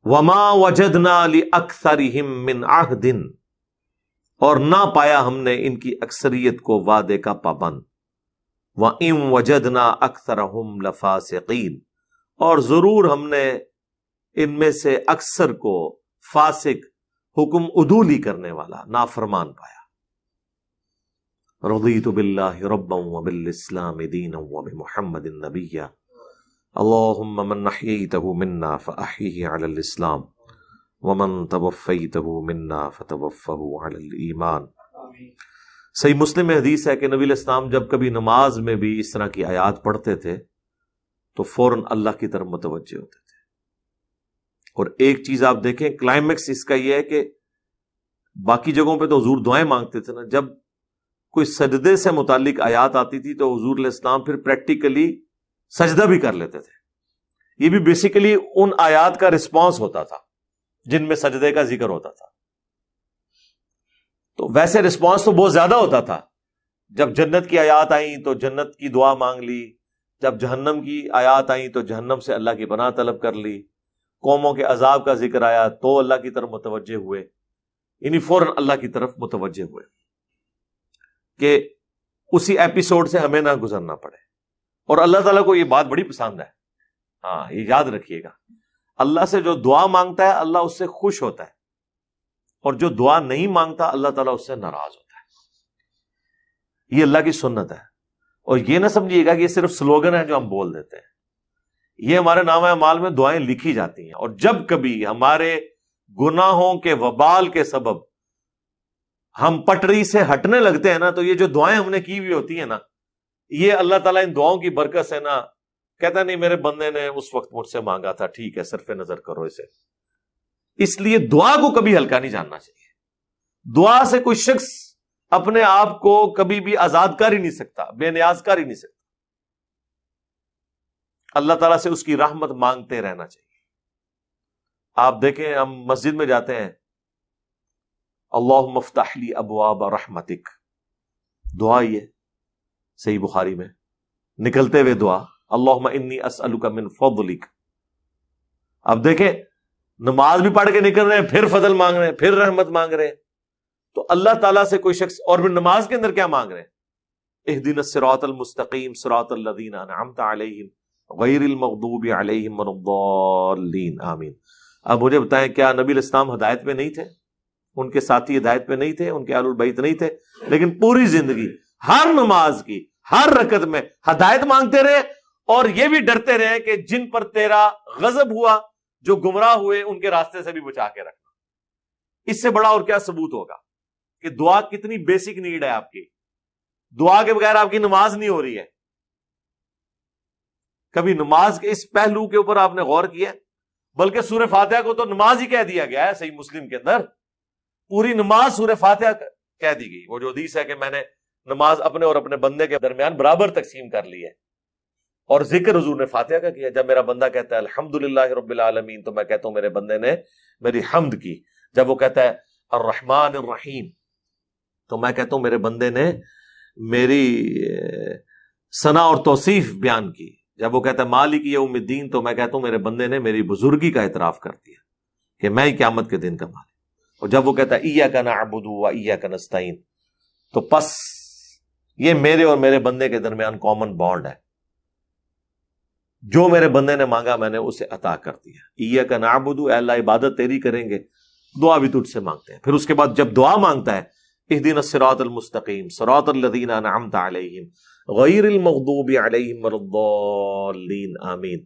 وما وجدنا لأکثرہم من عہد، اور نہ پایا ہم نے ان کی اکثریت کو وعدے کا پابند، وَإِن وَجَدْنَا أَكْثَرَهُمْ لَفَاسِقِينَ، اور ضرور ہم نے ان میں سے اکثر کو فاسق، حکم عدولی کرنے والا، نافرمان پایا۔ رضیت باللہ ربا وبالاسلام دینا وبمحمد نبیا، اللہم من احییتہ منا فاحیہ علی الاسلام ومن توفیتہ منا فتوفہ علی الایمان۔ صحیح مسلم میں حدیث ہے کہ نبی علیہ السلام جب کبھی نماز میں بھی اس طرح کی آیات پڑھتے تھے تو فوراً اللہ کی طرف متوجہ ہوتے تھے۔ اور ایک چیز آپ دیکھیں، کلائمیکس اس کا یہ ہے کہ باقی جگہوں پہ تو حضور دعائیں مانگتے تھے نا، جب کوئی سجدے سے متعلق آیات آتی تھی تو حضور علیہ السلام پھر پریکٹیکلی سجدہ بھی کر لیتے تھے۔ یہ بھی بیسیکلی ان آیات کا رسپانس ہوتا تھا جن میں سجدے کا ذکر ہوتا تھا۔ تو ویسے رسپانس تو بہت زیادہ ہوتا تھا، جب جنت کی آیات آئیں تو جنت کی دعا مانگ لی، جب جہنم کی آیات آئیں تو جہنم سے اللہ کی پناہ طلب کر لی، قوموں کے عذاب کا ذکر آیا تو اللہ کی طرف متوجہ ہوئے، یعنی فوراً اللہ کی طرف متوجہ ہوئے کہ اسی ایپیسوڈ سے ہمیں نہ گزرنا پڑے۔ اور اللہ تعالیٰ کو یہ بات بڑی پسند ہے، ہاں یہ یاد رکھیے گا، اللہ سے جو دعا مانگتا ہے اللہ اس سے خوش ہوتا ہے، اور جو دعا نہیں مانگتا اللہ تعالیٰ اس سے ناراض ہوتا ہے۔ یہ اللہ کی سنت ہے، اور یہ نہ سمجھیے گا کہ یہ صرف سلوگن ہے جو ہم بول دیتے ہیں، یہ ہمارے نامہ اعمال میں دعائیں لکھی جاتی ہیں۔ اور جب کبھی ہمارے گناہوں کے وبال کے سبب ہم پٹری سے ہٹنے لگتے ہیں نا، تو یہ جو دعائیں ہم نے کی ہوئی ہوتی ہیں نا، یہ اللہ تعالیٰ ان دعاؤں کی برکت سے نا کہتا نہیں میرے بندے نے اس وقت مجھ سے مانگا تھا، ٹھیک ہے صرف نظر کرو اسے۔ اس لیے دعا کو کبھی ہلکا نہیں جاننا چاہیے۔ دعا سے کوئی شخص اپنے آپ کو کبھی بھی آزاد کر ہی نہیں سکتا، بے نیاز کر ہی نہیں سکتا۔ اللہ تعالیٰ سے اس کی رحمت مانگتے رہنا چاہیے۔ آپ دیکھیں ہم مسجد میں جاتے ہیں، اللہم افتح لی ابواب رحمتک، دعا یہ صحیح بخاری میں نکلتے ہوئے دعا، اللہم انی اسألک من فضلک۔ اب دیکھیں نماز بھی پڑھ کے نکل رہے ہیں، پھر فضل مانگ رہے ہیں، پھر رحمت مانگ رہے ہیں۔ تو اللہ تعالیٰ سے کوئی شخص، اور پھر نماز کے اندر کیا مانگ رہے ہیں؟ اہدنا الصراط المستقیم صراط الذین انعمت علیہم غیر المغضوب علیہم ولا الضالین آمین۔ اب مجھے بتائیں کیا نبی علیہ السلام ہدایت پہ نہیں تھے؟ ان کے ساتھی ہدایت پہ نہیں تھے؟ ان کے اہل البیت نہیں تھے؟ لیکن پوری زندگی ہر نماز کی ہر رکعت میں ہدایت مانگتے رہے، اور یہ بھی ڈرتے رہے کہ جن پر تیرا غضب ہوا، جو گمراہ ہوئے، ان کے راستے سے بھی بچا کے رکھنا۔ اس سے بڑا اور کیا ثبوت ہوگا کہ دعا کتنی بیسک نیڈ ہے آپ کی۔ دعا کے بغیر آپ کی نماز نہیں ہو رہی ہے۔ کبھی نماز کے اس پہلو کے اوپر آپ نے غور کیا؟ بلکہ سورہ فاتحہ کو تو نماز ہی کہہ دیا گیا ہے، صحیح مسلم کے اندر پوری نماز سورہ فاتحہ کہہ دی گئی۔ وہ جو حدیث ہے کہ میں نے نماز اپنے اور اپنے بندے کے درمیان برابر تقسیم کر لی ہے، اور ذکر حضور نے فاتحہ کا کیا۔ جب میرا بندہ کہتا ہے الحمدللہ رب العالمین تو میں کہتا ہوں میرے بندے نے میری حمد کی۔ جب وہ کہتا ہے الرحمن الرحیم تو میں کہتا ہوں میرے بندے نے میری ثنا اور توصیف بیان کی۔ جب وہ کہتا ہے مالک یوم الدین تو میں کہتا ہوں میرے بندے نے میری بزرگی کا اعتراف کر دیا کہ میں ہی قیامت کے دن کا مالک۔ اور جب وہ کہتا ہے ایاک نعبد و ایاک نستعین تو پس یہ میرے اور میرے بندے کے درمیان کامن بانڈ ہے، جو میرے بندے نے مانگا میں نے اسے عطا کر دیا۔ ایاک نعبد، اے اللہ عبادت تیری کریں گے، دعا بھی تجھ سے مانگتے ہیں۔ پھر اس کے بعد جب دعا مانگتا ہے اہدنا الصراط المستقیم صراط الذین انعمت علیہم غیر المغضوب علیہم ولا الضالین آمین،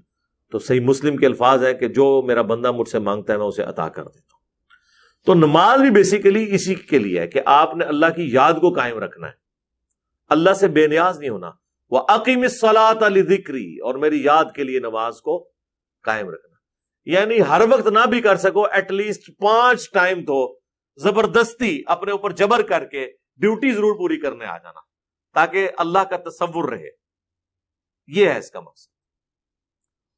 تو صحیح مسلم کے الفاظ ہیں کہ جو میرا بندہ مجھ سے مانگتا ہے میں اسے عطا کر دیتا ہوں۔ تو نماز بھی بیسیکلی اسی کے لیے ہے کہ آپ نے اللہ کی یاد کو قائم رکھنا ہے، اللہ سے بے نیاز نہیں ہونا۔ وَأَقِمِ الصَّلَاةَ لِذِكْرِي، اور میری یاد کے لیے نماز کو قائم رکھنا، یعنی ہر وقت نہ بھی کر سکو ایٹ لیسٹ 5 ٹائم تو زبردستی اپنے اوپر جبر کر کے ڈیوٹی ضرور پوری کرنے آ جانا، تاکہ اللہ کا تصور رہے۔ یہ ہے اس کا مقصد۔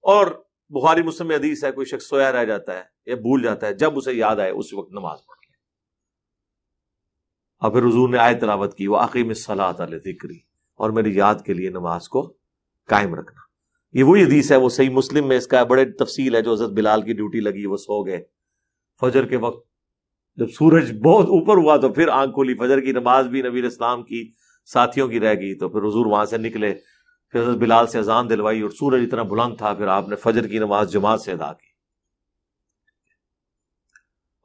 اور بخاری مسلم میں حدیث ہے کوئی شخص سویا رہ جاتا ہے یا بھول جاتا ہے، جب اسے یاد آئے اس وقت نماز پڑھ لے۔ اور پھر حضور نے آیت تلاوت کی وَأَقِمِ الصَّلَاةَ لِذِكْرِي، اور میری یاد کے لیے نماز کو قائم رکھنا۔ یہ وہی حدیث ہے، وہ صحیح مسلم میں اس کا بڑے تفصیل ہے، جو حضرت بلال کی ڈیوٹی لگی، وہ سو گئے فجر کے وقت، جب سورج بہت اوپر ہوا تو پھر آنکھ کھولی، فجر کی نماز بھی نبی اسلام کی ساتھیوں کی رہ گئی، تو پھر حضور وہاں سے نکلے، پھر حضرت بلال سے اذان دلوائی، اور سورج اتنا بلند تھا، پھر آپ نے فجر کی نماز جماعت سے ادا کی،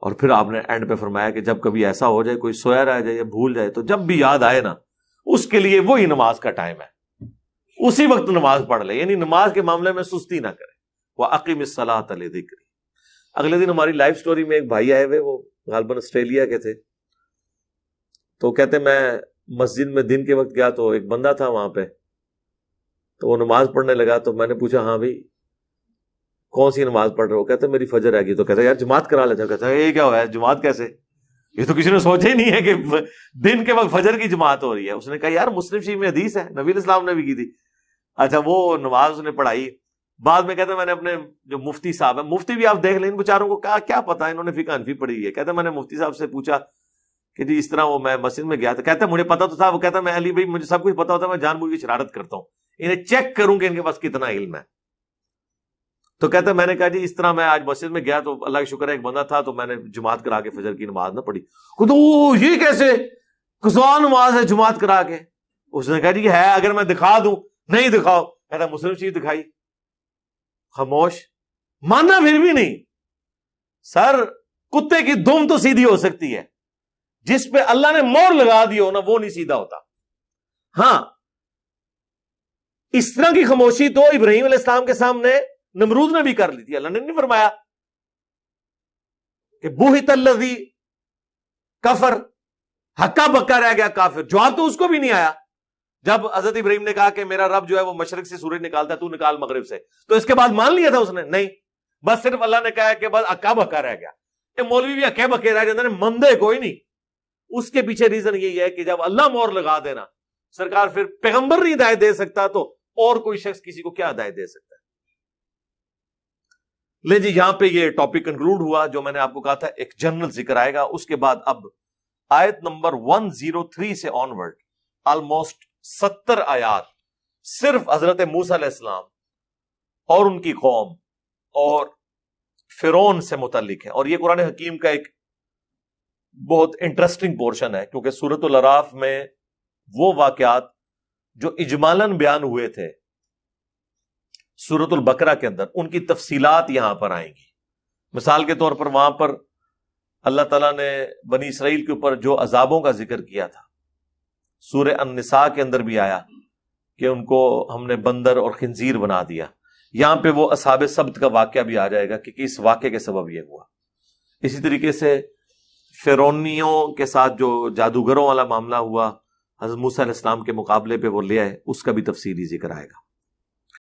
اور پھر آپ نے اینڈ پہ فرمایا کہ جب کبھی ایسا ہو جائے کوئی سویا رہ جائے یا بھول جائے تو جب بھی یاد آئے نا، اس کے لیے وہی نماز کا ٹائم ہے، اسی وقت نماز پڑھ لے، یعنی نماز کے معاملے میں سستی نہ کرے۔ وَأَقِمِ الصَّلَاةَ لِذِكْرِي۔ اگلے دن ہماری لائف سٹوری میں ایک بھائی آئے ہوئے، وہ غالباً آسٹریلیا کے تھے، تو کہتے میں مسجد میں دن کے وقت گیا تو ایک بندہ تھا وہاں پہ، تو وہ نماز پڑھنے لگا، تو میں نے پوچھا ہاں بھائی کون سی نماز پڑھ رہے ہو؟ کہتے میری فجر رہ گئی، تو کہتا یار جماعت کرا لیتا، کہتا یہ کیا ہوا ہے جماعت کیسے؟ یہ تو کسی نے سوچا ہی نہیں ہے کہ دن کے وقت فجر کی جماعت ہو رہی ہے۔ اس نے کہا یار مسلم شریف میں حدیث ہے، نبی اسلام نے بھی کی تھی۔ اچھا وہ نماز اس نے پڑھائی، بعد میں کہتا میں نے اپنے جو مفتی صاحب ہیں، مفتی بھی آپ دیکھ لیں، ان بیچاروں کو کیا پتا، انہوں نے فقہ حنفی پڑھی ہے، کہتا میں نے مفتی صاحب سے پوچھا کہ جی اس طرح وہ میں مسجد میں گیا تھا، کہتا مجھے پتا تو تھا، وہ کہتا میں علی بھائی مجھے سب کچھ پتا ہوتا ہے، میں جان بوجھ کے شرارت کرتا ہوں، انہیں چیک کروں کہ ان کے پاس کتنا علم ہے۔ تو کہتا میں نے کہا جی اس طرح میں آج مسجد میں گیا تو اللہ کا شکر ہے ایک بندہ تھا، تو میں نے جماعت کرا کے فجر کی نماز نہ پڑھی۔ تو یہ کیسے قضا نماز ہے جماعت کرا کے؟ اس نے کہا جی ہے، اگر میں دکھا دوں، نہیں دکھاؤ، کہتا مسلم شریف دکھائی، خاموش، ماننا پھر بھی نہیں۔ سر کتے کی دم تو سیدھی ہو سکتی ہے، جس پہ اللہ نے مور لگا دی ہو نا وہ نہیں سیدھا ہوتا۔ ہاں اس طرح کی خاموشی تو ابراہیم علیہ السلام کے سامنے نمرود نے بھی کر لی تھی، اللہ نے نہیں فرمایا کہ بوہت الذی کفر، ہکا بکا رہ گیا کافر، جواب تو اس کو بھی نہیں آیا۔ جب حضرت ابراہیم نے کہا کہ میرا رب جو ہے وہ مشرق سے سورج نکالتا ہے، تو نکال مغرب سے، تو اس کے بعد مان لیا تھا اس نے؟ نہیں، بس صرف اللہ نے کہا کہ بس ہکا بکا رہ گیا۔ یہ مولوی بھی ہکے بکے رہ جاتے ہیں، مندے کوئی نہیں۔ اس کے پیچھے ریزن یہی ہے کہ جب اللہ مور لگا دینا، سرکار پھر پیغمبر نہیں ہدایت دے سکتا تو اور کوئی شخص کسی کو کیا ہدایت دے سکتا ہے؟ لے جی یہاں پہ یہ ٹاپک کنکلوڈ ہوا، جو میں نے آپ کو کہا تھا ایک جنرل ذکر آئے گا، اس کے بعد اب آیت نمبر 103 سے آنورڈ آلموسٹ 70 آیات صرف حضرت موسیٰ علیہ السلام اور ان کی قوم اور فرعون سے متعلق ہے، اور یہ قرآن حکیم کا ایک بہت انٹرسٹنگ پورشن ہے، کیونکہ سورۃ الاعراف میں وہ واقعات جو اجمالاً بیان ہوئے تھے سورۃ البقرہ کے اندر، ان کی تفصیلات یہاں پر آئیں گی۔ مثال کے طور پر وہاں پر اللہ تعالیٰ نے بنی اسرائیل کے اوپر جو عذابوں کا ذکر کیا تھا، سورہ النساء کے اندر بھی آیا کہ ان کو ہم نے بندر اور خنزیر بنا دیا۔ یہاں پہ وہ اصحاب سبت کا واقعہ بھی آ جائے گا کہ اس واقعے کے سبب یہ ہوا۔ اسی طریقے سے فرعونیوں کے ساتھ جو جادوگروں والا معاملہ ہوا، حضرت موسیٰ علیہ السلام کے مقابلے پہ وہ لے آئے، اس کا بھی تفصیلی ذکر آئے گا۔